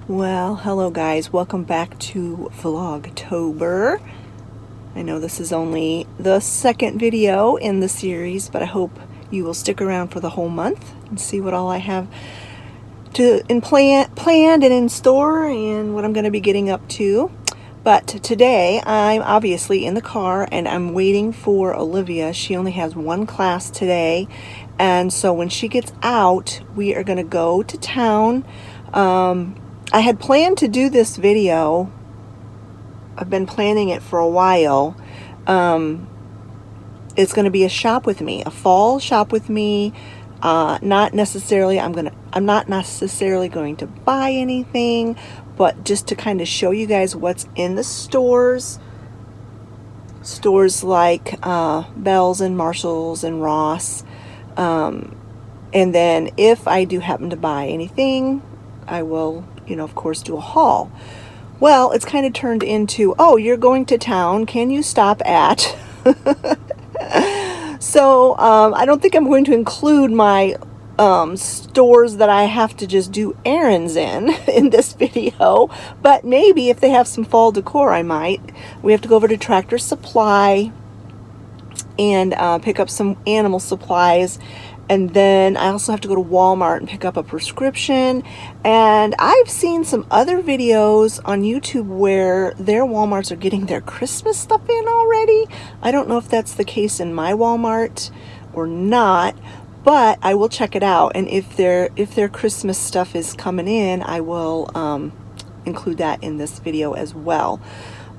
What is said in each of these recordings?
Well, hello guys, welcome back to Vlogtober. I know this is only the second video in the series, but I hope you will stick around for the whole month and see what all I have planned and in store and what I'm going to be getting up to. But today I'm obviously in the car and I'm waiting for Olivia. She only has one class today, and so when she gets out, we are going to go to town. I had planned to do this video. I've been planning it for a while. It's going to be a shop with me, a fall shop with me. I'm not necessarily going to buy anything, but just to kind of show you guys what's in the stores. Stores like Bells and Marshalls and Ross. And then if I do happen to buy anything, I will, of course, do a haul. Well, it's kind of turned into, oh, you're going to town, can you stop at? So I don't think I'm going to include my stores that I have to just do errands in this video, but maybe if they have some fall decor, I might. We have to go over to Tractor Supply and pick up some animal supplies. And then I also have to go to Walmart and pick up a prescription. And I've seen some other videos on YouTube where their Walmarts are getting their Christmas stuff in already. I don't know if that's the case in my Walmart or not, but I will check it out. And if their Christmas stuff is coming in, I will include that in this video as well.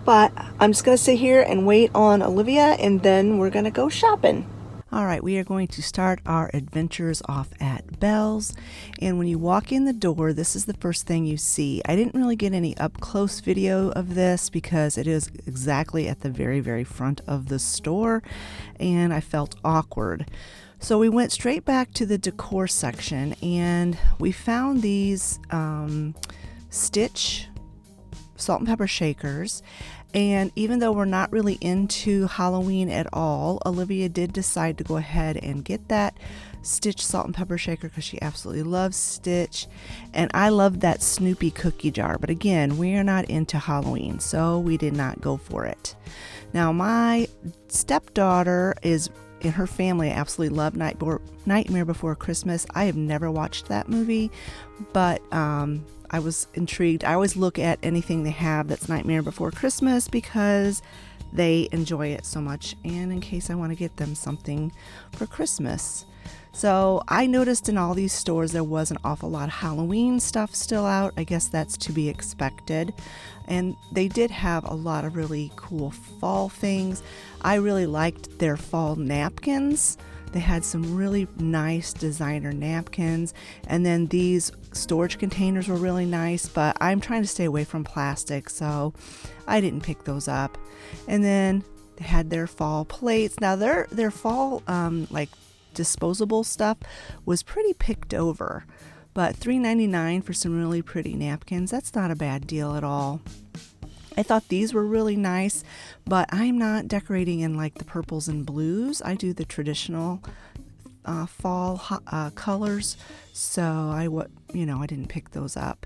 But I'm just going to sit here and wait on Olivia, and then we're going to go shopping. All right, we are going to start our adventures off at Bells, and when you walk in the door, this is the first thing you see. I didn't really get any up-close video of this because it is exactly at the very, very front of the store, and I felt awkward. So we went straight back to the decor section, and we found these Stitch salt and pepper shakers. And even though we're not really into Halloween at all, Olivia did decide to go ahead and get that Stitch salt and pepper shaker because she absolutely loves Stitch. And I love that Snoopy cookie jar. But again, we are not into Halloween, so we did not go for it. Now, my stepdaughter and her family absolutely love Nightmare Before Christmas. I have never watched that movie, but I was intrigued. I always look at anything they have that's Nightmare Before Christmas because they enjoy it so much, and in case I want to get them something for Christmas. So I noticed in all these stores there was an awful lot of Halloween stuff still out. I guess that's to be expected. And they did have a lot of really cool fall things. I really liked their fall napkins. They had some really nice designer napkins, and then these storage containers were really nice, but I'm trying to stay away from plastic, so I didn't pick those up. And then they had their fall plates. Now their fall like disposable stuff was pretty picked over, but $3.99 for some really pretty napkins, that's not a bad deal at all. I thought these were really nice, but I'm not decorating in like the purples and blues. I do the traditional fall colors, so I didn't pick those up.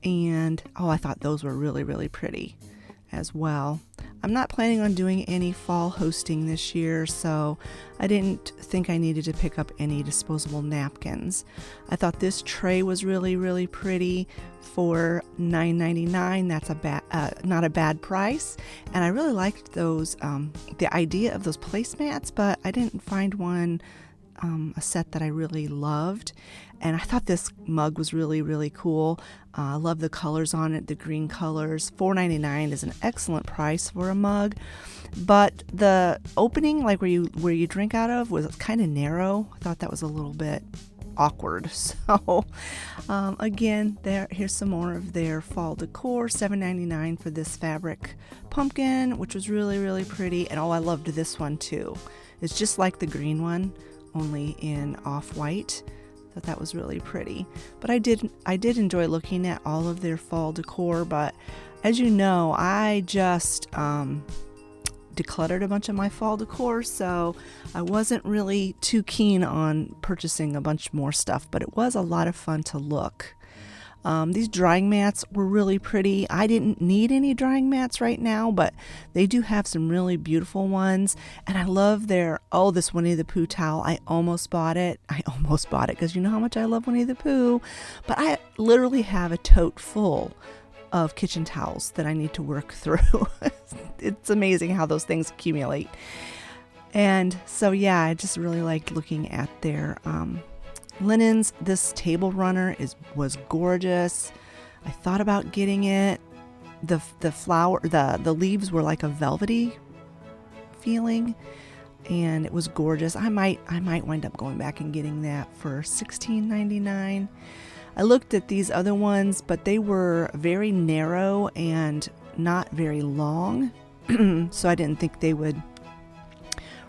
And I thought those were really, really pretty as well. I'm not planning on doing any fall hosting this year, so I didn't think I needed to pick up any disposable napkins. I thought this tray was really, really pretty for $9.99. That's not a bad price, and I really liked those, the idea of those placemats, but I didn't find one, a set that I really loved. And I thought this mug was really, really cool. I love the colors on it, the green colors. $4.99 is an excellent price for a mug, but the opening, like where you drink out of, was kind of narrow. I thought that was a little bit awkward. So again, here's some more of their fall decor. $7.99 for this fabric pumpkin, which was really, really pretty. And I loved this one too. It's just like the green one, only in off-white. Thought that was really pretty. But I did enjoy looking at all of their fall decor, but as you know, I just decluttered a bunch of my fall decor, so I wasn't really too keen on purchasing a bunch more stuff, but it was a lot of fun to look. These drying mats were really pretty. I didn't need any drying mats right now, but they do have some really beautiful ones. And I love their, oh, this Winnie the Pooh towel. I almost bought it. Because you know how much I love Winnie the Pooh. But I literally have a tote full of kitchen towels that I need to work through. It's amazing how those things accumulate. And so, yeah, I just really liked looking at their linens. This table runner was gorgeous. I thought about getting it. The leaves were like a velvety feeling, and it was gorgeous. I might wind up going back and getting that for $16.99. I looked at these other ones, but they were very narrow and not very long, so I didn't think they would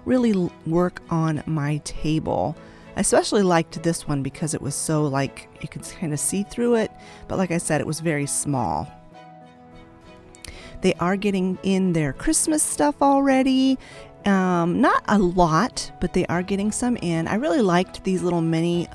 really work on my table. I especially liked this one because it was so, like, you could kind of see through it, but like I said, it was very small. They are getting in their Christmas stuff already. Not a lot, but they are getting some in. I really liked these little mini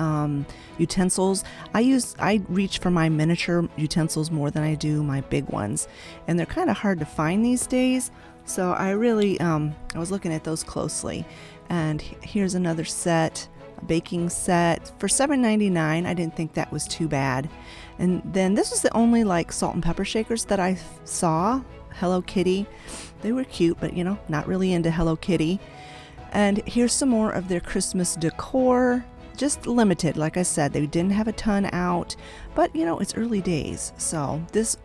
utensils. I reach for my miniature utensils more than I do my big ones, and they're kind of hard to find these days. So I really, I was looking at those closely. And here's another set, a baking set for $7.99. I didn't think that was too bad. And then this was the only like salt and pepper shakers that I saw. Hello Kitty. They were cute, but you know, not really into Hello Kitty. And here's some more of their Christmas decor. Just limited, like I said, they didn't have a ton out, but you know, it's early days. So this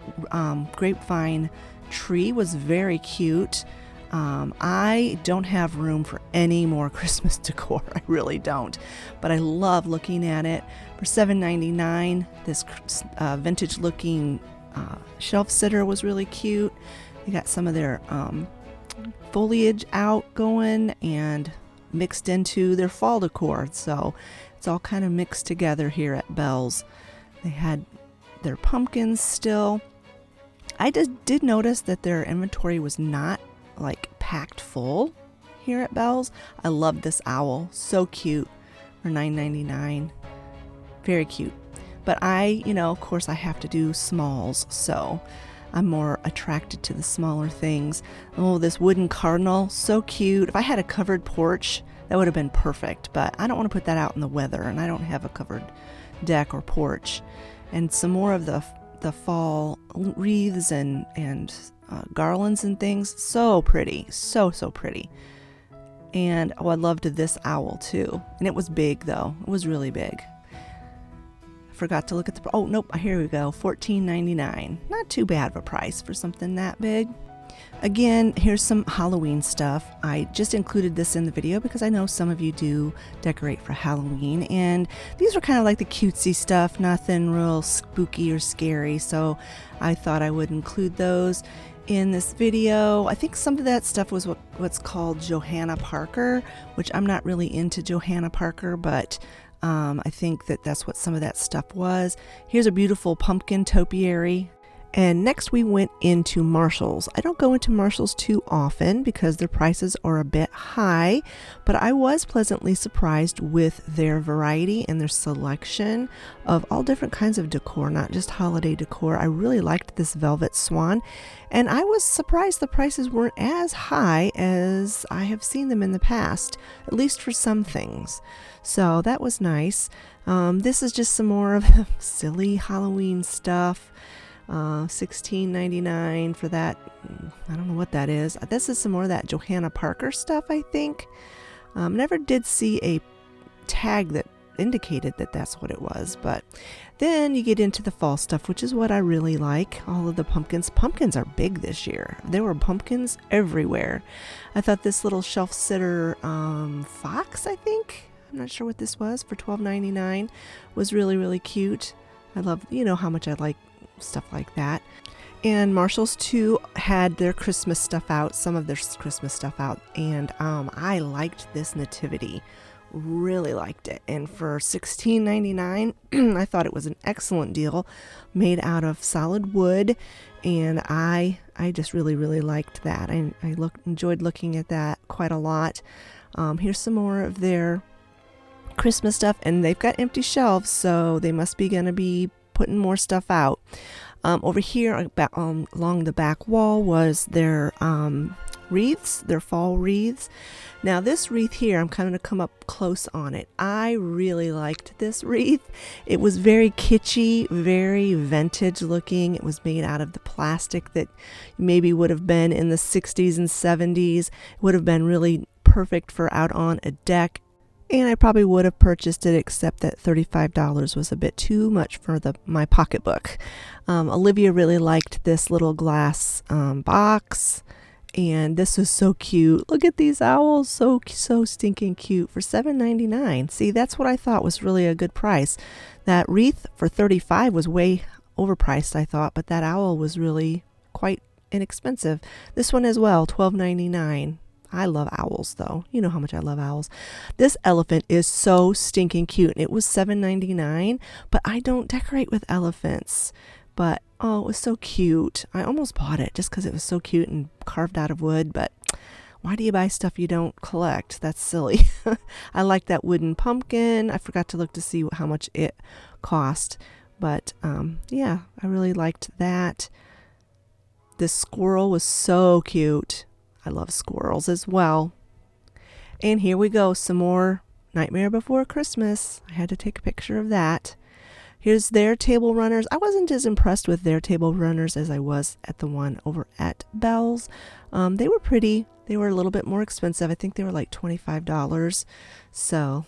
grapevine tree was very cute. I don't have room for any more Christmas decor. I really don't, but I love looking at it. For $7.99, this vintage looking shelf sitter was really cute. You got some of their foliage out going and mixed into their fall decor, so it's all kind of mixed together here at Bell's. They had their pumpkins still. I just did notice that their inventory was not like packed full here at Bell's. I love this owl, so cute, for $9.99. Very cute. But of course I have to do smalls, so I'm more attracted to the smaller things. Oh, this wooden cardinal, so cute. If I had a covered porch, that would have been perfect, but I don't want to put that out in the weather, and I don't have a covered deck or porch. And some more of the fall wreaths and garlands and things. So pretty, so pretty. And oh, I loved this owl too. And it was big though. It was really big. Forgot to look at the, oh nope, here we go, $14.99. Not too bad of a price for something that big. Again, here's some Halloween stuff. I just included this in the video because I know some of you do decorate for Halloween, and these were kind of like the cutesy stuff, nothing real spooky or scary, so I thought I would include those in this video. I think some of that stuff was what's called Johanna Parker, which I'm not really into Johanna Parker, but I think that's what some of that stuff was. Here's a beautiful pumpkin topiary. And next we went into Marshall's. I don't go into Marshall's too often because their prices are a bit high, but I was pleasantly surprised with their variety and their selection of all different kinds of decor, not just holiday decor. I really liked this velvet swan, and I was surprised the prices weren't as high as I have seen them in the past, at least for some things. So that was nice. This is just some more of the silly Halloween stuff. $16.99 for that. I don't know what that is. This is some more of that Johanna Parker stuff, I think. Never did see a tag that indicated that that's what it was, but then you get into the fall stuff, which is what I really like. All of the pumpkins. Pumpkins are big this year. There were pumpkins everywhere. I thought this little shelf sitter fox, I think, I'm not sure what this was, for $12.99 was really, really cute. I love, how much I like stuff like that. And Marshall's too had their Christmas stuff out, some of their Christmas stuff out, and I liked this nativity, really liked it. And for $16.99 I thought it was an excellent deal, made out of solid wood, and I just really liked that. I enjoyed looking at that quite a lot. Here's some more of their Christmas stuff, and they've got empty shelves, so they must be going to be putting more stuff out. Over here along the back wall was their wreaths, their fall wreaths. Now this wreath here, I'm kind of come up close on it. I really liked this wreath. It was very kitschy, very vintage looking. It was made out of the plastic that maybe would have been in the 60s and 70s. It would have been really perfect for out on a deck. And I probably would have purchased it, except that $35 was a bit too much for my pocketbook. Olivia really liked this little glass box. And this was so cute. Look at these owls, so stinking cute for $7.99. See, that's what I thought was really a good price. That wreath for $35 was way overpriced, I thought, but that owl was really quite inexpensive. This one as well, $12.99. I love owls, though. You know how much I love owls. This elephant is so stinking cute. It was $7.99, but I don't decorate with elephants. But, oh, it was so cute. I almost bought it just because it was so cute and carved out of wood. But why do you buy stuff you don't collect? That's silly. I like that wooden pumpkin. I forgot to look to see how much it cost. But, yeah, I really liked that. This squirrel was so cute. I love squirrels as well. And here we go. Some more Nightmare Before Christmas. I had to take a picture of that. Here's their table runners. I wasn't as impressed with their table runners as I was at the one over at Bell's. They were pretty. They were a little bit more expensive. I think they were like $25. So,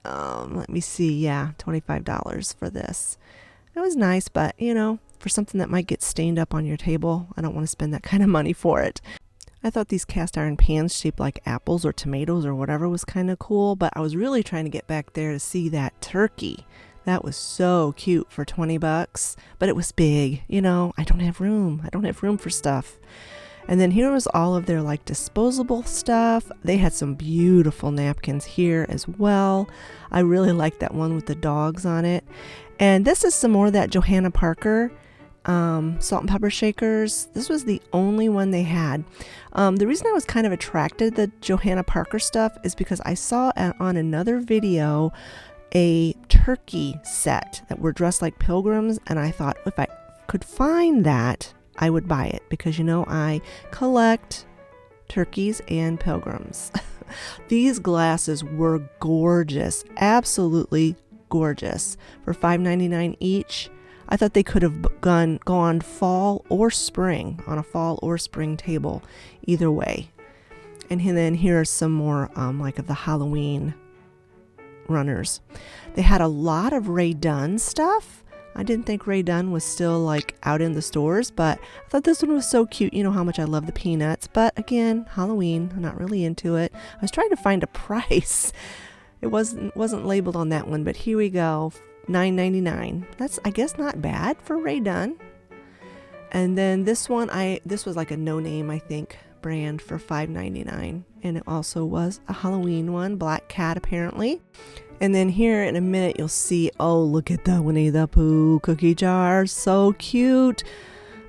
let me see. Yeah, $25 for this. It was nice, but, you know, for something that might get stained up on your table, I don't want to spend that kind of money for it. I thought these cast iron pans shaped like apples or tomatoes or whatever was kind of cool, but I was really trying to get back there to see that turkey. That was so cute for $20, but it was big. You know, I don't have room. I don't have room for stuff. And then here was all of their like disposable stuff. They had some beautiful napkins here as well. I really liked that one with the dogs on it. And this is some more of that Johanna Parker salt and pepper shakers. This was the only one they had. The reason I was kind of attracted to the Johanna Parker stuff is because I saw on another video a turkey set that were dressed like pilgrims, and I thought if I could find that, I would buy it because, you know, I collect turkeys and pilgrims. These glasses were gorgeous, absolutely gorgeous, for $5.99 each. I thought they could have gone fall or spring, on a fall or spring table, either way. And then here are some more like of the Halloween runners. They had a lot of Ray Dunn stuff. I didn't think Ray Dunn was still like out in the stores, but I thought this one was so cute. You know how much I love the peanuts, but again, Halloween, I'm not really into it. I was trying to find a price. It wasn't labeled on that one, but here we go. $9.99. That's, I guess, not bad for Ray Dunn. And then this one, this was like a no-name, I think, brand for $5.99, and it also was a Halloween one, Black Cat apparently. And then here in a minute you'll see, oh, look at the Winnie the Pooh cookie jar, so cute,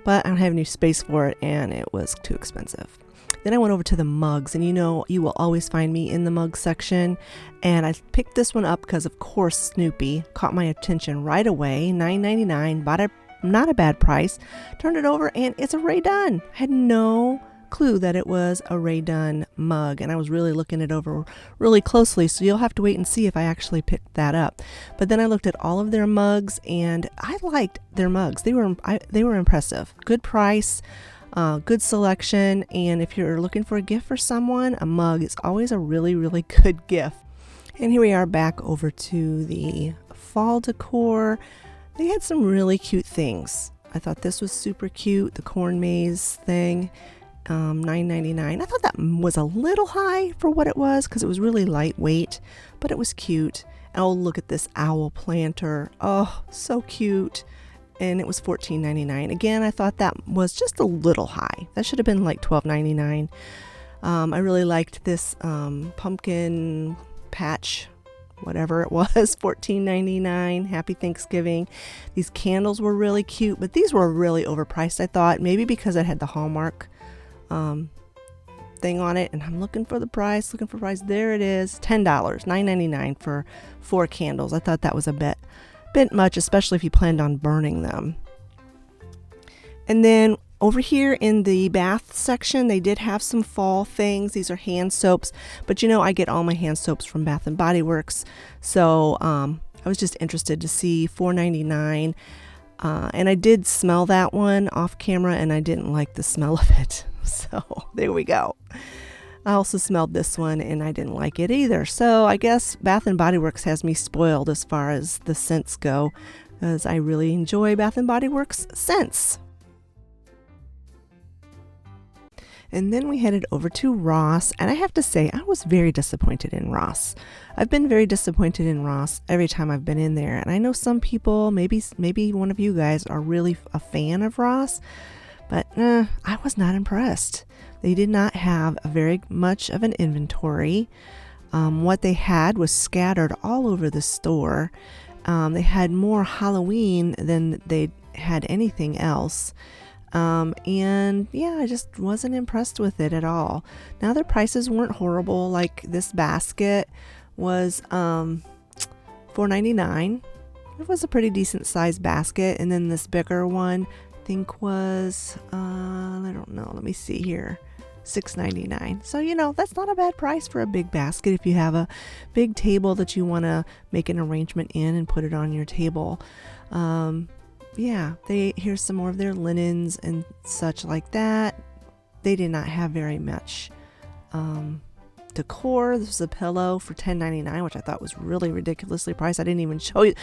but I don't have any space for it and it was too expensive. Then I went over to the mugs, and you know, you will always find me in the mug section, and I picked this one up because of course Snoopy caught my attention right away. $9.99, bought it, not a bad price. Turned it over and it's a Ray Dunn. I had no clue that it was a Ray Dunn mug, and I was really looking it over really closely, so you'll have to wait and see if I actually picked that up. But then I looked at all of their mugs and I liked their mugs. They were impressive. Good price, good selection, and if you're looking for a gift for someone, a mug is always a really, really good gift. And here we are back over to the fall decor. They had some really cute things. I thought this was super cute, the corn maze thing. $9.99. I thought that was a little high for what it was because it was really lightweight, but it was cute. Oh, look at this owl planter. Oh, so cute. And it was $14.99. Again, I thought that was just a little high. That should have been like $12.99. I really liked this pumpkin patch, whatever it was, $14.99. Happy Thanksgiving. These candles were really cute, but these were really overpriced, I thought. Maybe because it had the Hallmark thing on it, and I'm looking for the price. There it is, $10, $9.99 for 4 candles. I thought that was a bit bit much, especially if you planned on burning them. And then over here in the bath section, they did have some fall things. These are hand soaps, but you know, I get all my hand soaps from Bath and Body Works. So I was just interested to see $4.99. And I did smell that one off camera and I didn't like the smell of it. So there we go. I also smelled this one and I didn't like it either. So I guess Bath and Body Works has me spoiled as far as the scents go, because I really enjoy Bath and Body Works scents. And then we headed over to Ross, and I have to say I was very disappointed in Ross. I've been very disappointed in Ross every time I've been in there, and I know some people, maybe one of you guys, are really a fan of Ross, but I was not impressed. They did not have very much of an inventory. What they had was scattered all over the store. They had more Halloween than they had anything else. And yeah, I just wasn't impressed with it at all. Now their prices weren't horrible. Like this basket was $4.99. It was a pretty decent sized basket. And then this bigger one I think was I don't know, let me see here, $6.99. So you know, that's not a bad price for a big basket if you have a big table that you want to make an arrangement in and put it on your table. Yeah, here's some more of their linens and such like that. They did not have very much decor. This was a pillow for $10.99, which I thought was really ridiculously priced. I didn't even show you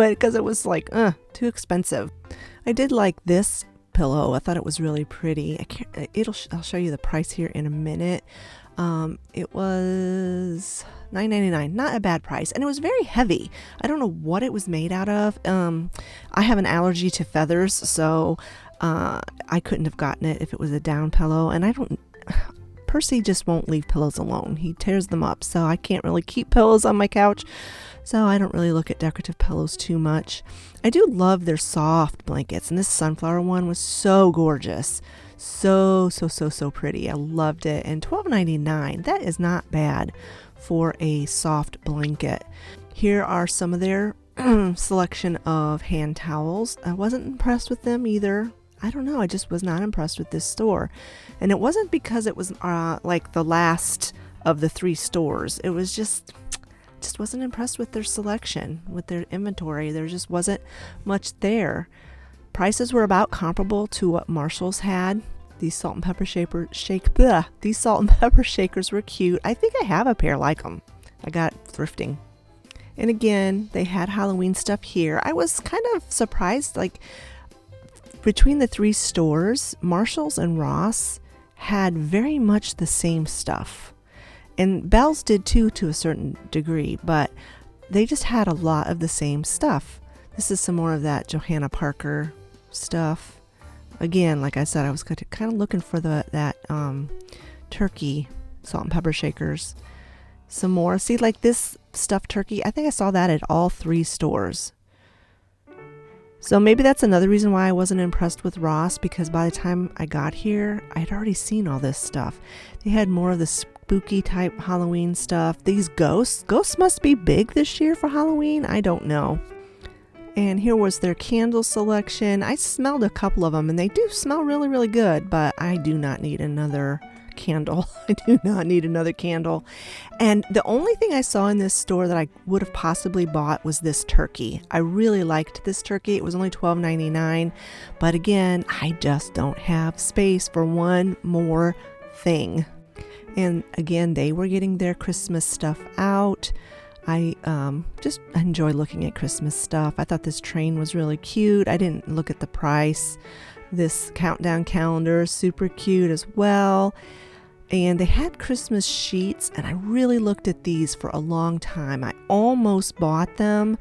it because it was like too expensive. I did like this pillow. I thought it was really pretty. I'll show you the price here in a minute. It was $9.99. Not a bad price, and it was very heavy. I don't know what it was made out of. I have an allergy to feathers, so I couldn't have gotten it if it was a down pillow, and Percy just won't leave pillows alone. He tears them up, so I can't really keep pillows on my couch, so I don't really look at decorative pillows too much. I do love their soft blankets, and this sunflower one was so gorgeous. So pretty. I loved it. And $12.99, that is not bad for a soft blanket. Here are some of their selection of hand towels. I wasn't impressed with them either. I don't know, I just was not impressed with this store. And it wasn't because it was like the last of the 3 stores. It was just wasn't impressed with their selection, with their inventory. There just wasn't much there. Prices were about comparable to what Marshall's had. These salt and pepper these salt and pepper shakers were cute. I think I have a pair like them. I got thrifting. And again, they had Halloween stuff here. I was kind of surprised, like between the 3 stores, Marshall's and Ross had very much the same stuff. And Bell's did too, to a certain degree, but they just had a lot of the same stuff. This is some more of that Johanna Parker stuff. Again, like I said, I was kind of looking for that turkey salt and pepper shakers. Some more. See, like this stuffed turkey, I think I saw that at all 3 stores. So maybe that's another reason why I wasn't impressed with Ross, because by the time I got here, I had already seen all this stuff. They had more of the spooky type Halloween stuff. These ghosts must be big this year for Halloween. I don't know. And here was their candle selection. I smelled a couple of them, and they do smell really, really good, but I do not need another candle. I do not need another candle. And the only thing I saw in this store that I would have possibly bought was this turkey. I really liked this turkey. It was only $12.99, but again, I just don't have space for one more thing. And again, they were getting their Christmas stuff out. I just enjoy looking at Christmas stuff. I thought this train was really cute. I didn't look at the price. This countdown calendar is super cute as well. And they had Christmas sheets, and I really looked at these for a long time. I almost bought them.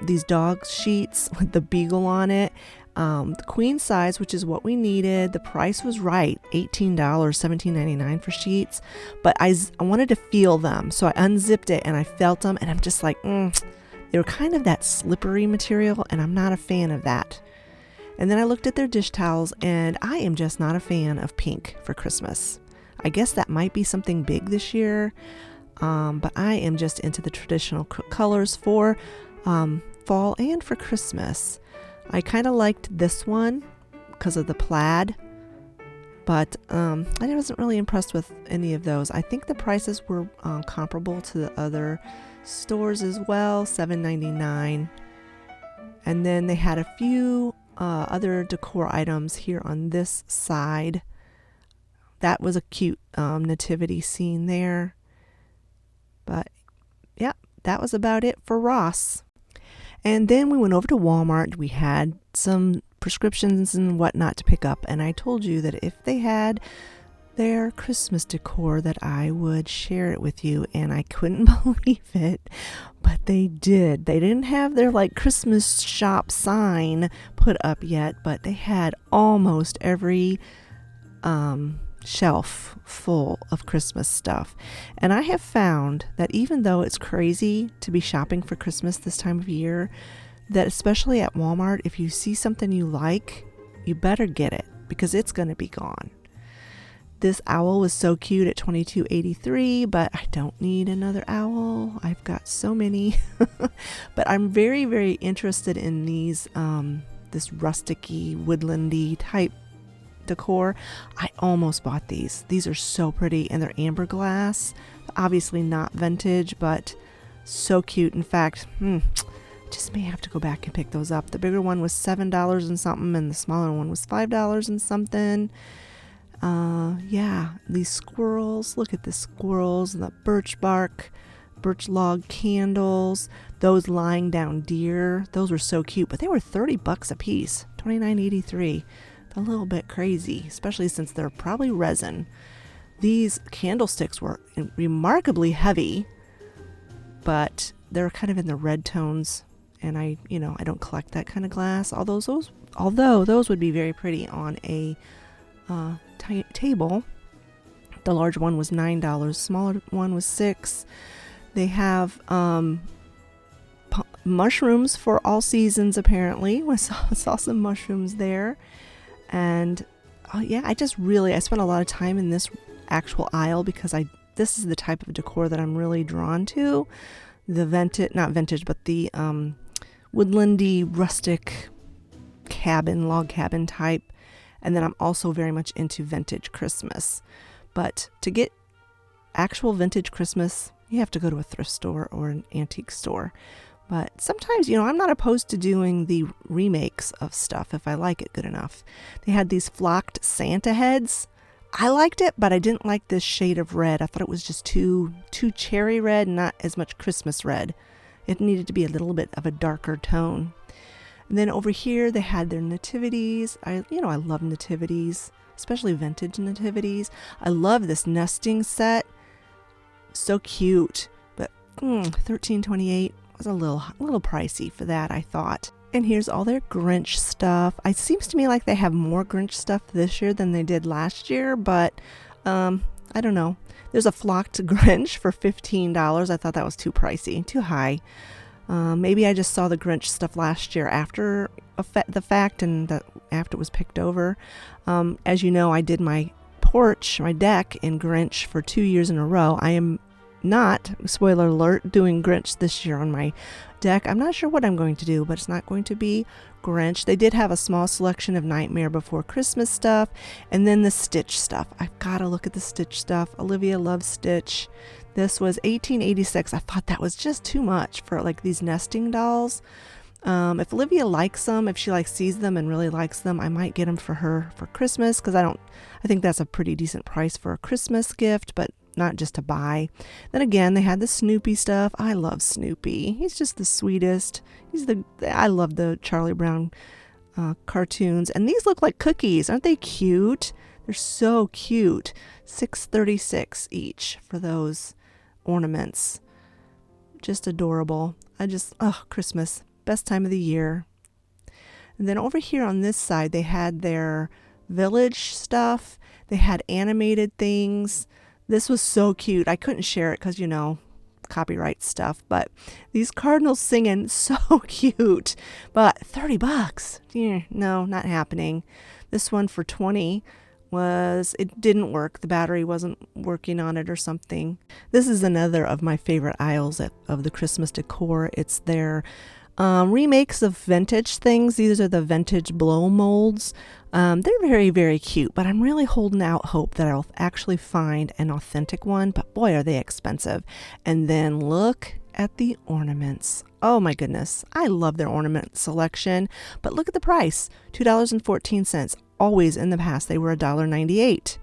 These dog sheets with the beagle on it. The queen size, which is what we needed. The price was right, $18, $17.99 for sheets. But I wanted to feel them, so I unzipped it and I felt them, and I'm just like, they were kind of that slippery material, and I'm not a fan of that. And then I looked at their dish towels, and I am just not a fan of pink for Christmas. I guess that might be something big this year, but I am just into the traditional colors for fall and for Christmas. I kind of liked this one because of the plaid, but I wasn't really impressed with any of those. I think the prices were comparable to the other stores as well, $7.99. And then they had a few other decor items here on this side. That was a cute nativity scene there. But yeah, that was about it for Ross. And then we went over to Walmart. We had some prescriptions and whatnot to pick up. And I told you that if they had their Christmas decor that I would share it with you. And I couldn't believe it, but they did. They didn't have their like Christmas shop sign put up yet, but they had almost every shelf full of Christmas stuff. And I have found that even though it's crazy to be shopping for Christmas this time of year, that especially at Walmart, if you see something you like, you better get it because it's going to be gone. This owl was so cute at $22.83, but I don't need another owl. I've got so many. But I'm very, very interested in these this rusticy, woodlandy type decor. I almost bought these. These are so pretty, and they're amber glass. Obviously not vintage, but so cute. In fact, just may have to go back and pick those up. The bigger one was $7 and something, and the smaller one was $5 and something. Yeah, these squirrels. Look at the squirrels and the birch log candles. Those lying down deer. Those were so cute, but they were $30 a piece. $29.83. A little bit crazy, especially since they're probably resin. These candlesticks were remarkably heavy, but they're kind of in the red tones, and I don't collect that kind of glass. Although those would be very pretty on a table. The large one was $9. Smaller one was $6. They have mushrooms for all seasons. Apparently, I saw some mushrooms there. And I spent a lot of time in this actual aisle because this is the type of decor that I'm really drawn to. The not vintage, but the woodlandy, rustic log cabin type. And then I'm also very much into vintage Christmas. But to get actual vintage Christmas, you have to go to a thrift store or an antique store. But sometimes, I'm not opposed to doing the remakes of stuff if I like it good enough. They had these flocked Santa heads. I liked it, but I didn't like this shade of red. I thought it was just too cherry red, not as much Christmas red. It needed to be a little bit of a darker tone. And then over here, they had their nativities. I love nativities, especially vintage nativities. I love this nesting set. So cute, but $13.28. Was a little pricey for that, I thought. And here's all their Grinch stuff. It seems to me like they have more Grinch stuff this year than they did last year, but I don't know. There's a flocked Grinch for $15. I thought that was too pricey, too high. Maybe I just saw the Grinch stuff last year after the fact and after it was picked over. As you know, I did my deck in Grinch for 2 years in a row. I am not, spoiler alert, doing Grinch this year on my deck. I'm not sure what I'm going to do, but it's not going to be Grinch. They did have a small selection of Nightmare Before Christmas stuff, and then the Stitch stuff. I've got to look at the Stitch stuff. Olivia loves Stitch. This was $18.86. I thought that was just too much for like these nesting dolls. If Olivia likes them, if she sees them and really likes them, I might get them for her for Christmas, because I think that's a pretty decent price for a Christmas gift, but not just to buy. Then again, they had the Snoopy stuff. I love Snoopy. He's just the sweetest. I love the Charlie Brown cartoons. And these look like cookies. Aren't they cute? They're so cute. $6.36 each for those ornaments. Just adorable. Christmas. Best time of the year. And then over here on this side, they had their village stuff. They had animated things. This was so cute. I couldn't share it because, copyright stuff. But these cardinals singing, so cute. But $30. No, not happening. This one for $20 it didn't work. The battery wasn't working on it or something. This is another of my favorite aisles of the Christmas decor. It's their remakes of vintage things. These are the vintage blow molds. They're very, very cute, but I'm really holding out hope that I'll actually find an authentic one, but boy, are they expensive. And then look at the ornaments. Oh my goodness. I love their ornament selection, but look at the price, $2.14. Always in the past, they were $1.98.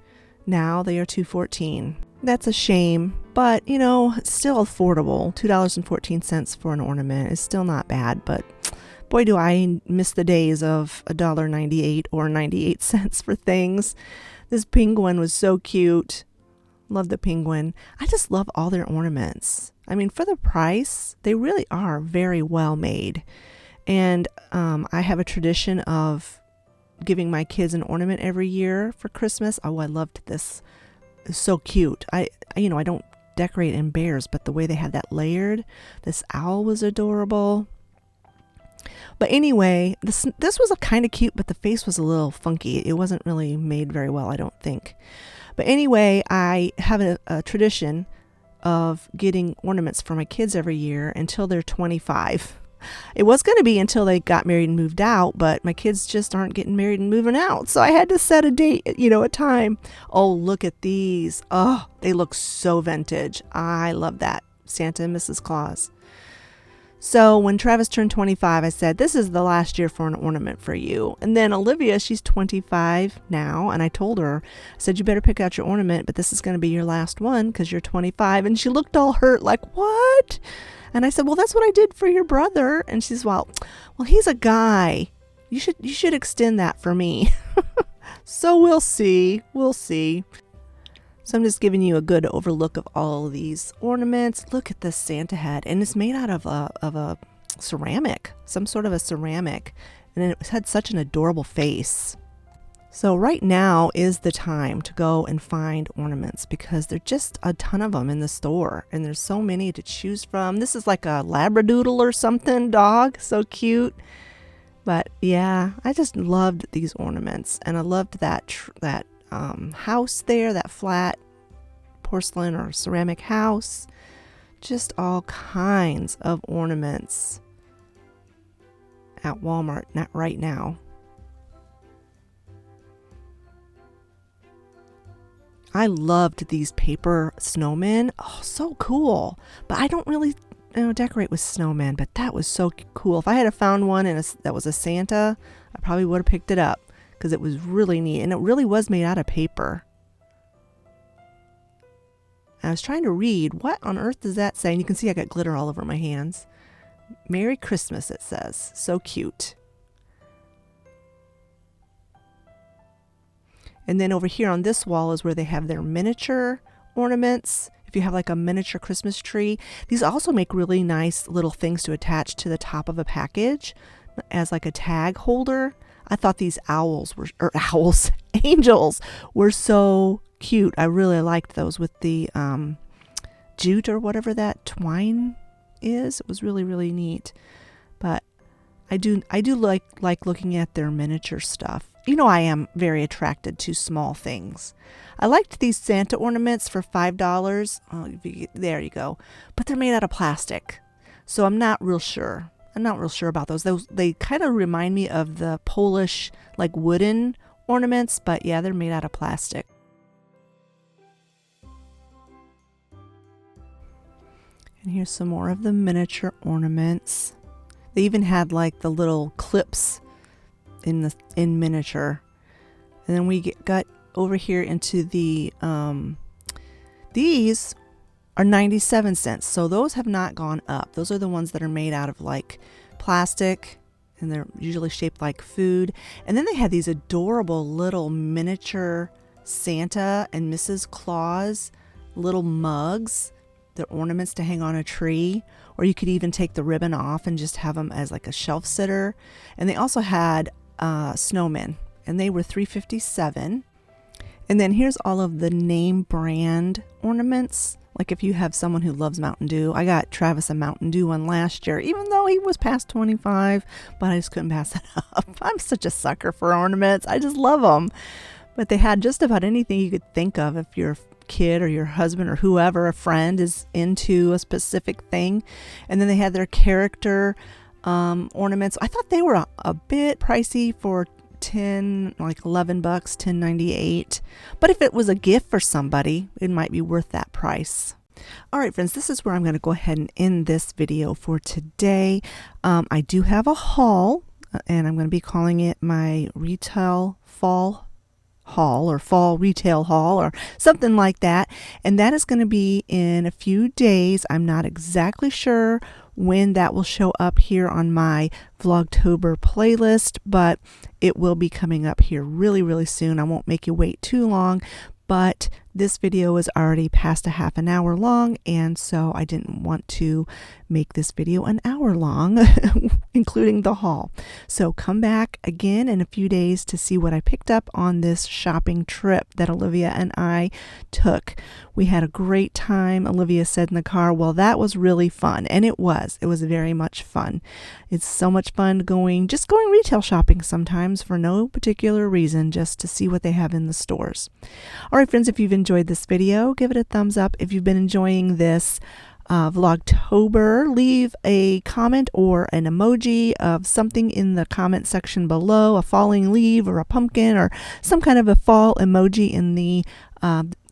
Now they are $2.14. That's a shame, but you know, it's still affordable. $2.14 for an ornament is still not bad, but boy, do I miss the days of $1.98 or 98 cents for things. This penguin was so cute. Love the penguin. I just love all their ornaments. I mean, for the price, they really are very well made. And I have a tradition of giving my kids an ornament every year for Christmas. Oh, I loved this. It's so cute. I don't decorate in bears, but the way they had that layered, this owl was adorable. But anyway, this was a kind of cute, but the face was a little funky. It wasn't really made very well, I don't think. But anyway, I have a tradition of getting ornaments for my kids every year until they're 25. It was going to be until they got married and moved out, but my kids just aren't getting married and moving out. So I had to set a date, a time. Oh, look at these. Oh, they look so vintage. I love that. Santa and Mrs. Claus. So when Travis turned 25, I said, this is the last year for an ornament for you. And then Olivia, she's 25 now. And I told her, I said, you better pick out your ornament, but this is going to be your last one because you're 25. And she looked all hurt like, what? And I said, well, that's what I did for your brother. And she says, well, he's a guy. You should extend that for me. So we'll see. We'll see. So I'm just giving you a good overlook of all of these ornaments. Look at this Santa head. And it's made out of a ceramic, some sort of a ceramic. And it had such an adorable face. So right now is the time to go and find ornaments because there's just a ton of them in the store and there's so many to choose from. This is like a Labradoodle or something dog. So cute. But yeah, I just loved these ornaments and I loved that house there, that flat porcelain or ceramic house. Just all kinds of ornaments at Walmart, not right now. I loved these paper snowmen. Oh, so cool. But I don't really decorate with snowmen, but that was so cool. If I had found one that was a Santa, I probably would have picked it up because it was really neat. And it really was made out of paper. I was trying to read, what on earth does that say? And you can see I got glitter all over my hands. Merry Christmas, it says. So cute. And then over here on this wall is where they have their miniature ornaments. If you have like a miniature Christmas tree, these also make really nice little things to attach to the top of a package as like a tag holder. I thought these angels were so cute. I really liked those with the jute or whatever that twine is. It was really, really neat. But I do like looking at their miniature stuff. I am very attracted to small things. I liked these Santa ornaments for $5. Oh, there you go. But they're made out of plastic. So I'm not real sure. About those. They kind of remind me of the Polish like wooden ornaments, but yeah, they're made out of plastic. And here's some more of the miniature ornaments. They even had like the little clips in miniature. And then we got over here into the these are 97 cents. So those have not gone up. Those are the ones that are made out of like plastic and they're usually shaped like food. And then they had these adorable little miniature Santa and Mrs. Claus little mugs. They're ornaments to hang on a tree, or you could even take the ribbon off and just have them as like a shelf sitter. And they also had snowmen, and they were $3.57. And then here's all of the name brand ornaments. Like if you have someone who loves Mountain Dew. I got Travis a Mountain Dew one last year, even though he was past 25, but I just couldn't pass it up. I'm such a sucker for ornaments. I just love them. But they had just about anything you could think of if your kid or your husband or whoever, a friend, is into a specific thing. And then they had their character ornaments. I thought they were a bit pricey for 10, like 11 bucks, 10.98. But if it was a gift for somebody, it might be worth that price. All right, friends, this is where I'm going to go ahead and end this video for today. I do have a haul, and I'm going to be calling it my retail fall haul, or fall retail haul, or something like that. And that is going to be in a few days. I'm not exactly sure when that will show up here on my Vlogtober playlist, but it will be coming up here really, really soon. I won't make you wait too long, but this video is already past a half an hour long, and so I didn't want to make this video an hour long, including the haul. So come back again in a few days to see what I picked up on this shopping trip that Olivia and I took. We had a great time. Olivia said in the car, well, that was really fun. And it was. It was very much fun. It's so much fun just going retail shopping sometimes for no particular reason, just to see what they have in the stores. All right, friends, if you've enjoyed this video, give it a thumbs up. If you've been enjoying this Vlogtober, leave a comment or an emoji of something in the comment section below, a falling leaf or a pumpkin or some kind of a fall emoji in the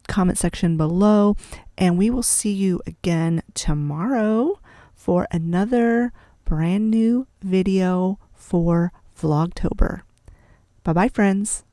comment section below. And we will see you again tomorrow for another brand new video for Vlogtober. Bye-bye, friends.